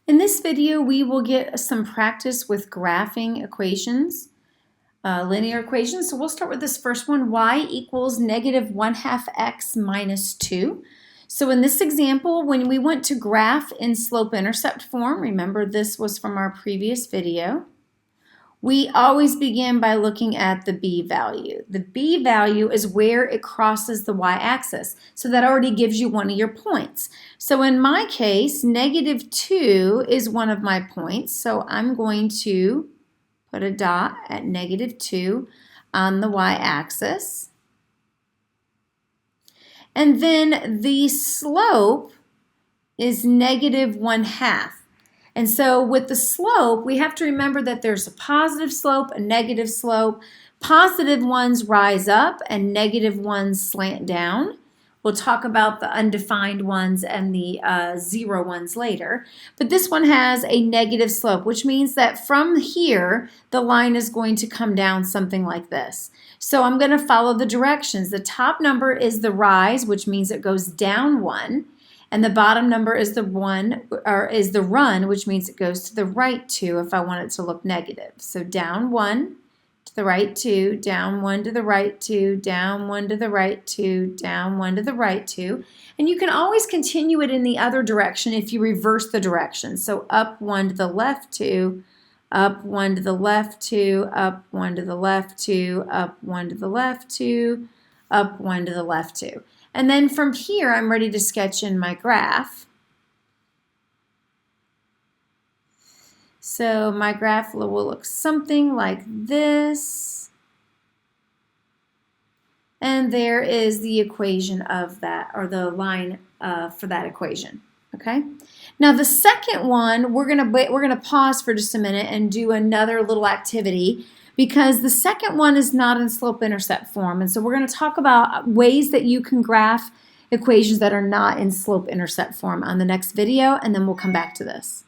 In this video, we will get some practice with graphing equations, linear equations. So we'll start with this first one, y equals negative 1/2 x minus 2. So in this example, when we want to graph in slope-intercept form, remember this was from our previous video, we always begin by looking at the b value. The b value is where it crosses the y-axis. So that already gives you one of your points. So in my case, negative 2 is one of my points. So I'm going to put a dot at negative 2 on the y-axis. And then the slope is negative 1/2. And so with the slope, we have to remember that there's a positive slope, a negative slope. Positive ones rise up and negative ones slant down. We'll talk about the undefined ones and the zero ones later. But this one has a negative slope, which means that from here, the line is going to come down something like this. So I'm going to follow the directions. The top number is the rise, which means it goes down 1. And the bottom number is the run, which means it goes to the right 2 if I want it to look negative. So down 1 to the right 2, down 1 to the right 2, down 1 to the right 2, down 1 to the right 2. And you can always continue it in the other direction if you reverse the direction. So up 1 to the left 2, up 1 to the left 2, up 1 to the left 2, up 1 to the left 2, up 1 to the left 2. And then from here, I'm ready to sketch in my graph. So my graph will look something like this. And there is the equation of that, or the line for that equation. Okay. Now the second one, we're gonna pause for just a minute and do another little activity, because the second one is not in slope-intercept form. And so we're going to talk about ways that you can graph equations that are not in slope-intercept form on the next video, and then we'll come back to this.